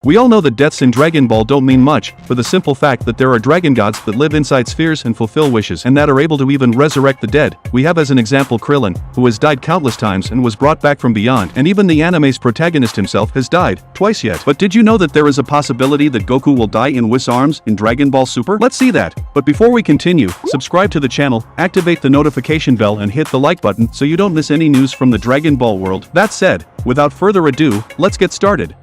We all know that deaths in Dragon Ball don't mean much, for the simple fact that there are dragon gods that live inside spheres and fulfill wishes and that are able to even resurrect the dead. We have as an example Krillin, who has died countless times and was brought back from beyond, and even the anime's protagonist himself has died, twice yet. But did you know that there is a possibility that Goku will die in Whis arms in Dragon Ball Super? Let's see that. But before we continue, subscribe to the channel, activate the notification bell and hit the like button so you don't miss any news from the Dragon Ball world. That said, without further ado, let's get started.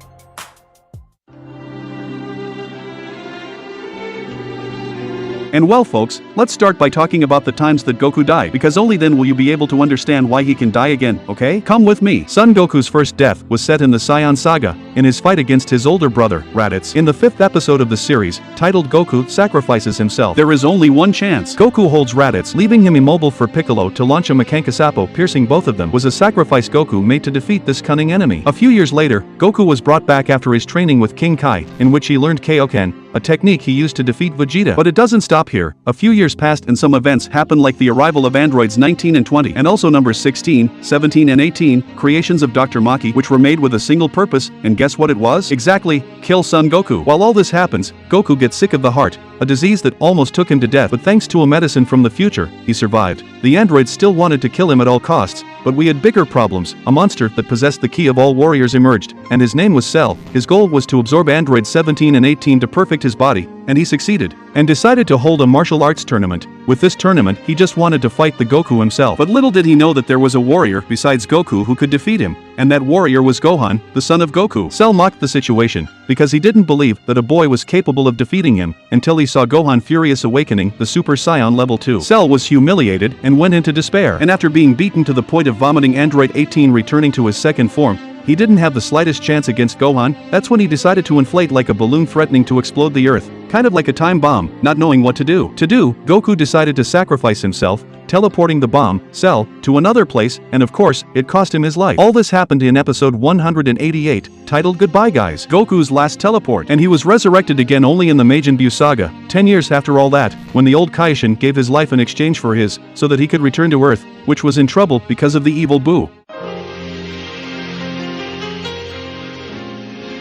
And well folks, let's start by talking about the times that Goku died, because only then will you be able to understand why he can die again, okay? Come with me. Son Goku's first death was set in the Saiyan Saga, in his fight against his older brother, Raditz. In the 5th episode of the series, titled Goku Sacrifices Himself, there is only one chance. Goku holds Raditz, leaving him immobile for Piccolo to launch a Makankasapo piercing both of them was a sacrifice Goku made to defeat this cunning enemy. A few years later, Goku was brought back after his training with King Kai, in which he learned Kaioken, a technique he used to defeat Vegeta. But it doesn't stop here. A few years passed and some events happened, like the arrival of androids 19 and 20, and also numbers 16, 17 and 18, creations of Dr. Maki, which were made with a single purpose, and guess what it was? Exactly, kill Son Goku. While all this happens, Goku gets sick of the heart, a disease that almost took him to death, but thanks to a medicine from the future, he survived. The androids still wanted to kill him at all costs, but we had bigger problems. A monster that possessed the key of all warriors emerged, and his name was Cell. His goal was to absorb androids 17 and 18 to perfect his body, and he succeeded, and decided to hold a martial arts tournament. With this tournament, he just wanted to fight the Goku himself. But little did he know that there was a warrior besides Goku who could defeat him, and that warrior was Gohan, the son of Goku. Cell mocked the situation, because he didn't believe that a boy was capable of defeating him, until he saw Gohan Furious Awakening, the Super Saiyan level 2. Cell was humiliated and went into despair, and after being beaten to the point of vomiting, Android 18 returning to his second form, he didn't have the slightest chance against Gohan. That's when he decided to inflate like a balloon, threatening to explode the earth, kind of like a time bomb, not knowing what to do. Goku decided to sacrifice himself, teleporting the bomb, Cell, to another place, and of course, it cost him his life. All this happened in episode 188, titled Goodbye Guys, Goku's last teleport, and he was resurrected again only in the Majin Buu saga, 10 years after all that, when the old Kaishin gave his life in exchange for his, so that he could return to Earth, which was in trouble because of the evil Buu.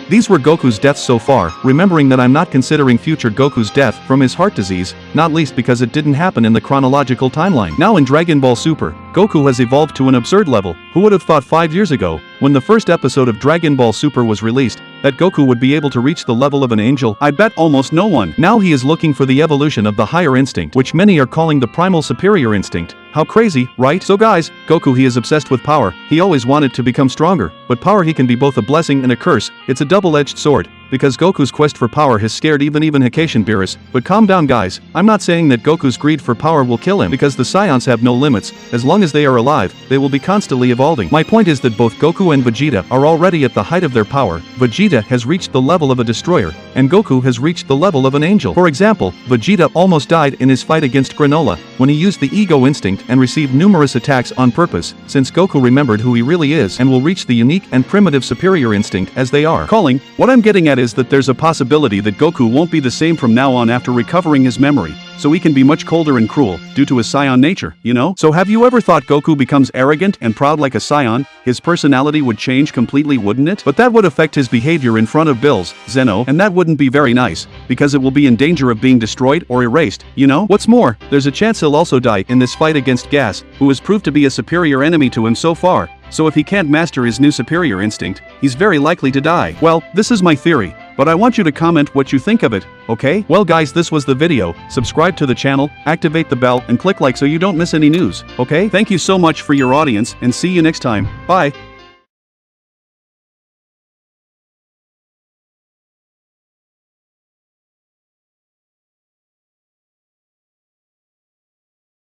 These were Goku's deaths so far, remembering that I'm not considering future Goku's death from his heart disease, not least because it didn't happen in the chronological timeline. Now in Dragon Ball Super, Goku has evolved to an absurd level. Who would have thought 5 years ago, when the first episode of Dragon Ball Super was released, that Goku would be able to reach the level of an angel? I bet almost no one. Now he is looking for the evolution of the higher instinct, which many are calling the primal superior instinct. How crazy, right? So guys, Goku, he is obsessed with power. He always wanted to become stronger, but power, he can be both a blessing and a curse. It's a double-edged sword, because Goku's quest for power has scared even Hakeishin Beerus. But calm down guys, I'm not saying that Goku's greed for power will kill him, because the Saiyans have no limits. As long as they are alive, they will be constantly evolving. My point is that both Goku and Vegeta are already at the height of their power. Vegeta has reached the level of a destroyer, and Goku has reached the level of an angel. For example, Vegeta almost died in his fight against Granola, when he used the ego instinct and received numerous attacks on purpose, since Goku remembered who he really is and will reach the unique and primitive superior instinct as they are calling. What I'm getting at is that there's a possibility that Goku won't be the same from now on after recovering his memory, so he can be much colder and cruel, due to his Saiyan nature, you know? So have you ever thought Goku becomes arrogant and proud like a Saiyan? His personality would change completely, wouldn't it? But that would affect his behavior in front of Bills, Zeno, and that wouldn't be very nice, because it will be in danger of being destroyed or erased, you know? What's more, there's a chance he'll also die in this fight against Gas, who has proved to be a superior enemy to him so far. So if he can't master his new superior instinct, he's very likely to die. Well, this is my theory, but I want you to comment what you think of it, okay? Well guys, this was the video. Subscribe to the channel, activate the bell, and click like so you don't miss any news, okay? Thank you so much for your audience, and see you next time. Bye.